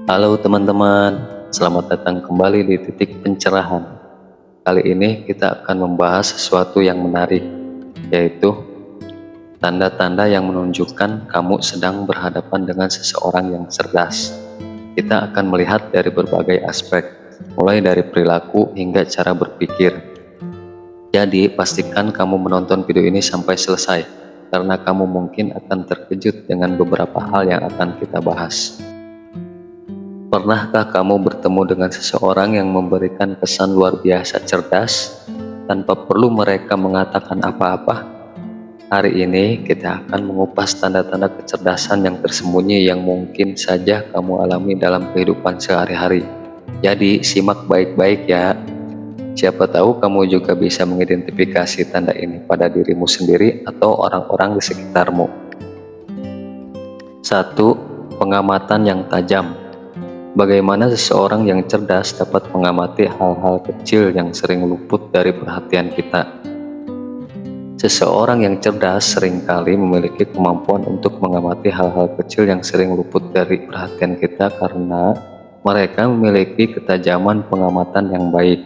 Halo teman-teman, selamat datang kembali di Titik Pencerahan. Kali ini kita akan membahas sesuatu yang menarik, yaitu tanda-tanda yang menunjukkan kamu sedang berhadapan dengan seseorang yang cerdas. Kita akan melihat dari berbagai aspek, mulai dari perilaku hingga cara berpikir. Jadi, pastikan kamu menonton video ini sampai selesai, karena kamu mungkin akan terkejut dengan beberapa hal yang akan kita bahas. Pernahkah kamu bertemu dengan seseorang yang memberikan kesan luar biasa cerdas tanpa perlu mereka mengatakan apa-apa? Hari ini kita akan mengupas tanda-tanda kecerdasan yang tersembunyi yang mungkin saja kamu alami dalam kehidupan sehari-hari. Jadi simak baik-baik ya. Siapa tahu kamu juga bisa mengidentifikasi tanda ini pada dirimu sendiri atau orang-orang di sekitarmu. 1. Pengamatan yang tajam. Bagaimana seseorang yang cerdas dapat mengamati hal-hal kecil yang sering luput dari perhatian kita. Seseorang yang cerdas seringkali memiliki kemampuan untuk mengamati hal-hal kecil yang sering luput dari perhatian kita karena mereka memiliki ketajaman pengamatan yang baik.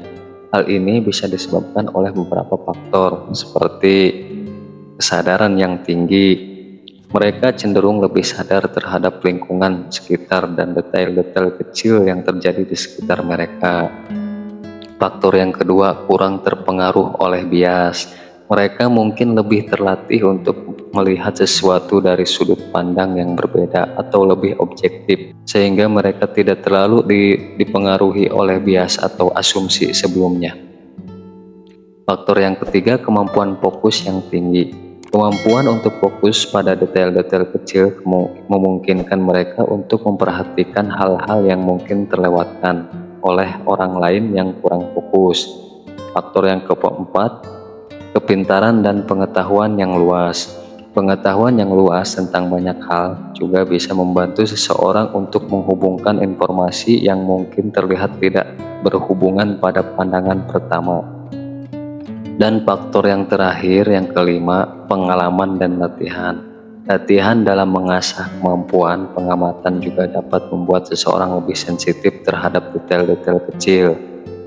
Hal ini bisa disebabkan oleh beberapa faktor seperti kesadaran yang tinggi. Mereka cenderung lebih sadar terhadap lingkungan sekitar dan detail-detail kecil yang terjadi di sekitar mereka. Faktor yang kedua, kurang terpengaruh oleh bias. Mereka mungkin lebih terlatih untuk melihat sesuatu dari sudut pandang yang berbeda atau lebih objektif, sehingga mereka tidak terlalu dipengaruhi oleh bias atau asumsi sebelumnya. Faktor yang ketiga, kemampuan fokus yang tinggi. Kemampuan untuk fokus pada detail-detail kecil memungkinkan mereka untuk memperhatikan hal-hal yang mungkin terlewatkan oleh orang lain yang kurang fokus. Faktor yang keempat, kepintaran dan pengetahuan yang luas. Pengetahuan yang luas tentang banyak hal juga bisa membantu seseorang untuk menghubungkan informasi yang mungkin terlihat tidak berhubungan pada pandangan pertama. Dan faktor yang terakhir, yang kelima, pengalaman dan latihan. Latihan dalam mengasah kemampuan pengamatan juga dapat membuat seseorang lebih sensitif terhadap detail-detail kecil.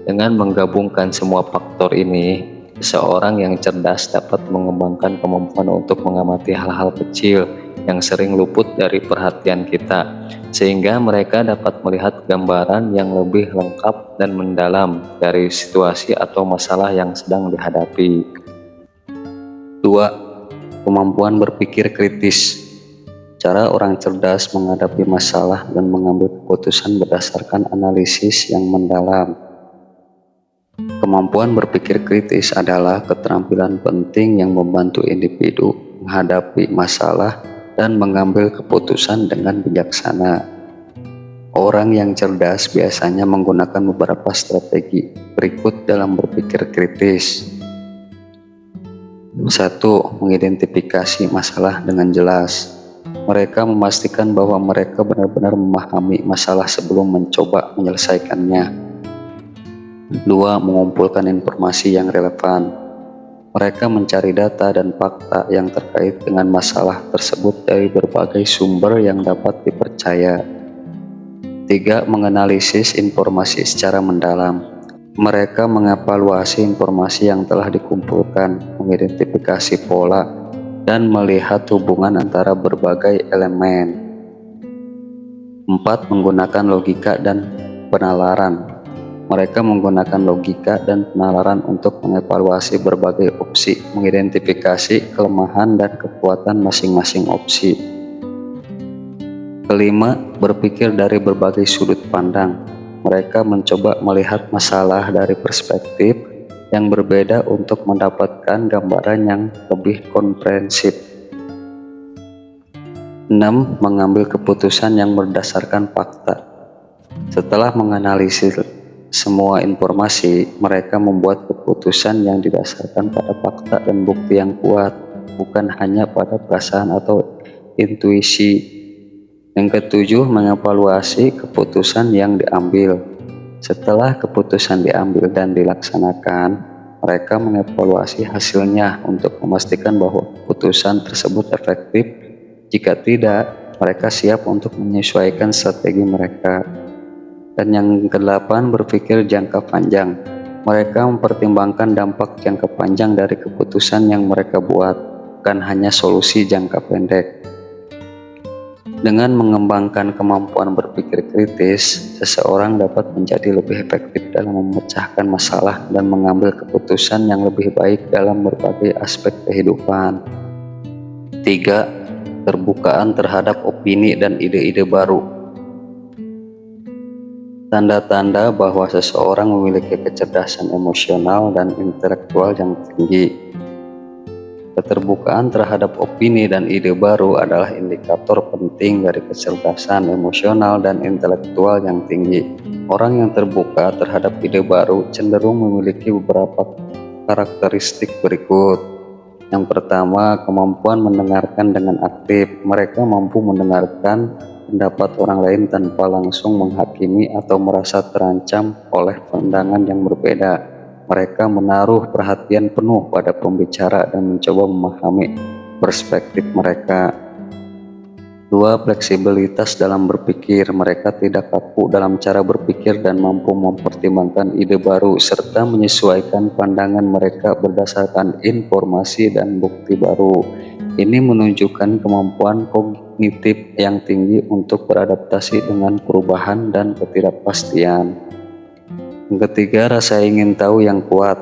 Dengan menggabungkan semua faktor ini, seseorang yang cerdas dapat mengembangkan kemampuan untuk mengamati hal-hal kecil yang sering luput dari perhatian kita, sehingga mereka dapat melihat gambaran yang lebih lengkap dan mendalam dari situasi atau masalah yang sedang dihadapi. 2. Kemampuan berpikir kritis. Cara orang cerdas menghadapi masalah dan mengambil keputusan berdasarkan analisis yang mendalam. Kemampuan berpikir kritis adalah keterampilan penting yang membantu individu menghadapi masalah dan mengambil keputusan dengan bijaksana. Orang yang cerdas biasanya menggunakan beberapa strategi berikut dalam berpikir kritis. 1. Mengidentifikasi masalah dengan jelas. Mereka memastikan bahwa mereka benar-benar memahami masalah sebelum mencoba menyelesaikannya. 2. Mengumpulkan informasi yang relevan. Mereka mencari data dan fakta yang terkait dengan masalah tersebut dari berbagai sumber yang dapat dipercaya. 3. Menganalisis informasi secara mendalam. Mereka mengevaluasi informasi yang telah dikumpulkan, mengidentifikasi pola, dan melihat hubungan antara berbagai elemen. 4. Menggunakan logika dan penalaran. Mereka menggunakan logika dan penalaran untuk mengevaluasi berbagai opsi, mengidentifikasi kelemahan dan kekuatan masing-masing opsi. Kelima, berpikir dari berbagai sudut pandang. Mereka mencoba melihat masalah dari perspektif yang berbeda untuk mendapatkan gambaran yang lebih komprehensif. 6. Mengambil keputusan yang berdasarkan fakta. Setelah menganalisis semua informasi, mereka membuat keputusan yang didasarkan pada fakta dan bukti yang kuat, bukan hanya pada perasaan atau intuisi. Yang ketujuh, mengevaluasi keputusan yang diambil. Setelah keputusan diambil dan dilaksanakan, mereka mengevaluasi hasilnya untuk memastikan bahwa keputusan tersebut efektif. Jika tidak, mereka siap untuk menyesuaikan strategi mereka. Dan yang kedelapan, berpikir jangka panjang. Mereka mempertimbangkan dampak jangka panjang dari keputusan yang mereka buat, bukan hanya solusi jangka pendek. Dengan mengembangkan kemampuan berpikir kritis, seseorang dapat menjadi lebih efektif dalam memecahkan masalah dan mengambil keputusan yang lebih baik dalam berbagai aspek kehidupan. 3. Terbukaan terhadap opini dan ide-ide baru. Tanda-tanda bahwa seseorang memiliki kecerdasan emosional dan intelektual yang tinggi. Keterbukaan terhadap opini dan ide baru adalah indikator penting dari kecerdasan emosional dan intelektual yang tinggi. Orang yang terbuka terhadap ide baru cenderung memiliki beberapa karakteristik berikut. Yang pertama, kemampuan mendengarkan dengan aktif. Mereka mampu mendengarkan pendapat orang lain tanpa langsung menghakimi atau merasa terancam oleh pandangan yang berbeda. Mereka menaruh perhatian penuh pada pembicara dan mencoba memahami perspektif mereka. 2. Fleksibilitas dalam berpikir. Mereka tidak kaku dalam cara berpikir dan mampu mempertimbangkan ide baru serta menyesuaikan pandangan mereka berdasarkan informasi dan bukti baru. Ini menunjukkan kemampuan kognitif yang tinggi untuk beradaptasi dengan perubahan dan ketidakpastian. Yang ketiga, rasa ingin tahu yang kuat.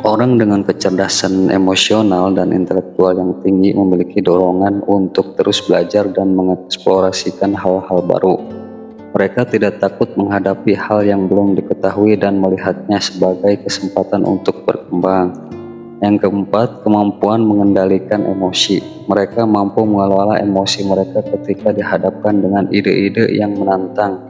Orang dengan kecerdasan emosional dan intelektual yang tinggi memiliki dorongan untuk terus belajar dan mengeksplorasikan hal-hal baru. Mereka tidak takut menghadapi hal yang belum diketahui dan melihatnya sebagai kesempatan untuk berkembang. Yang keempat, kemampuan mengendalikan emosi. Mereka mampu mengelola emosi mereka ketika dihadapkan dengan ide-ide yang menantang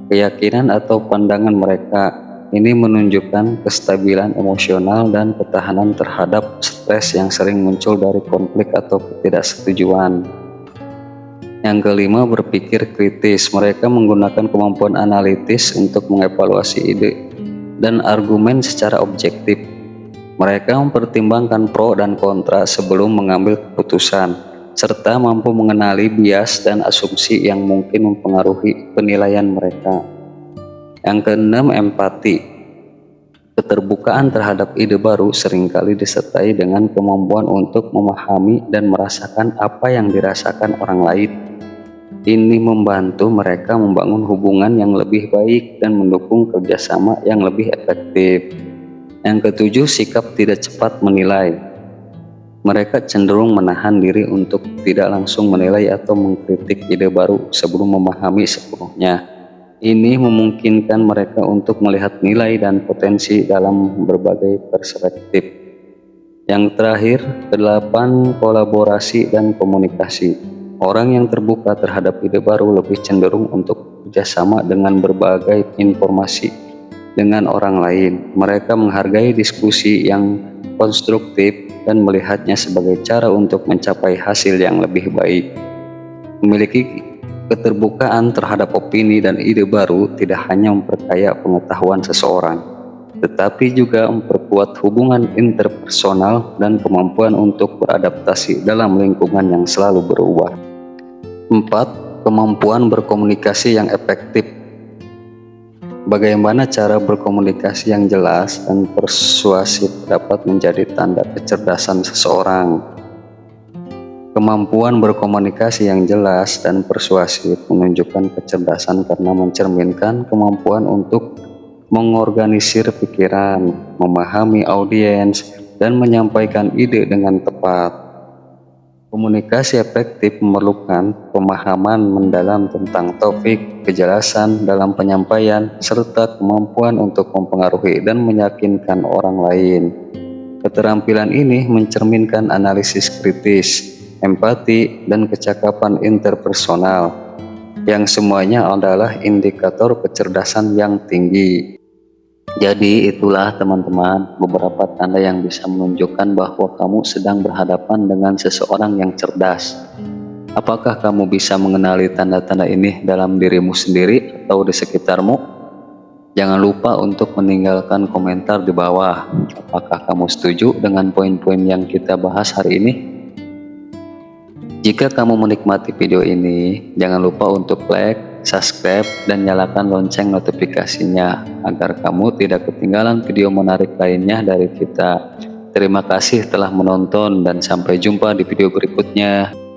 keyakinan atau pandangan mereka. Ini menunjukkan kestabilan emosional dan ketahanan terhadap stres yang sering muncul dari konflik atau ketidaksetujuan. Yang kelima, berpikir kritis. Mereka menggunakan kemampuan analitis untuk mengevaluasi ide dan argumen secara objektif. Mereka mempertimbangkan pro dan kontra sebelum mengambil keputusan, serta mampu mengenali bias dan asumsi yang mungkin mempengaruhi penilaian mereka. Yang keenam, empati. Keterbukaan terhadap ide baru seringkali disertai dengan kemampuan untuk memahami dan merasakan apa yang dirasakan orang lain. Ini membantu mereka membangun hubungan yang lebih baik dan mendukung kerjasama yang lebih efektif. Yang ketujuh, sikap tidak cepat menilai. Mereka cenderung menahan diri untuk tidak langsung menilai atau mengkritik ide baru sebelum memahami sepenuhnya. Ini memungkinkan mereka untuk melihat nilai dan potensi dalam berbagai perspektif. Yang terakhir, 8. Kolaborasi dan komunikasi. Orang yang terbuka terhadap ide baru lebih cenderung untuk bekerjasama dengan berbagai informasi dengan orang lain. Mereka menghargai diskusi yang konstruktif dan melihatnya sebagai cara untuk mencapai hasil yang lebih baik. Memiliki keterbukaan terhadap opini dan ide baru tidak hanya memperkaya pengetahuan seseorang, tetapi juga memperkuat hubungan interpersonal dan kemampuan untuk beradaptasi dalam lingkungan yang selalu berubah. 4. Kemampuan berkomunikasi yang efektif. Bagaimana cara berkomunikasi yang jelas dan persuasif dapat menjadi tanda kecerdasan seseorang. Kemampuan berkomunikasi yang jelas dan persuasif menunjukkan kecerdasan karena mencerminkan kemampuan untuk mengorganisir pikiran, memahami audiens, dan menyampaikan ide dengan tepat. Komunikasi efektif memerlukan pemahaman mendalam tentang topik, kejelasan dalam penyampaian, serta kemampuan untuk mempengaruhi dan meyakinkan orang lain. Keterampilan ini mencerminkan analisis kritis, empati, dan kecakapan interpersonal, yang semuanya adalah indikator kecerdasan yang tinggi. Jadi itulah teman-teman beberapa tanda yang bisa menunjukkan bahwa kamu sedang berhadapan dengan seseorang yang cerdas. Apakah kamu bisa mengenali tanda-tanda ini dalam dirimu sendiri atau di sekitarmu? Jangan lupa untuk meninggalkan komentar di bawah. Apakah kamu setuju dengan poin-poin yang kita bahas hari ini? Jika kamu menikmati video ini, jangan lupa untuk like, subscribe, dan nyalakan lonceng notifikasinya agar kamu tidak ketinggalan video menarik lainnya dari kita. Terima kasih telah menonton dan sampai jumpa di video berikutnya.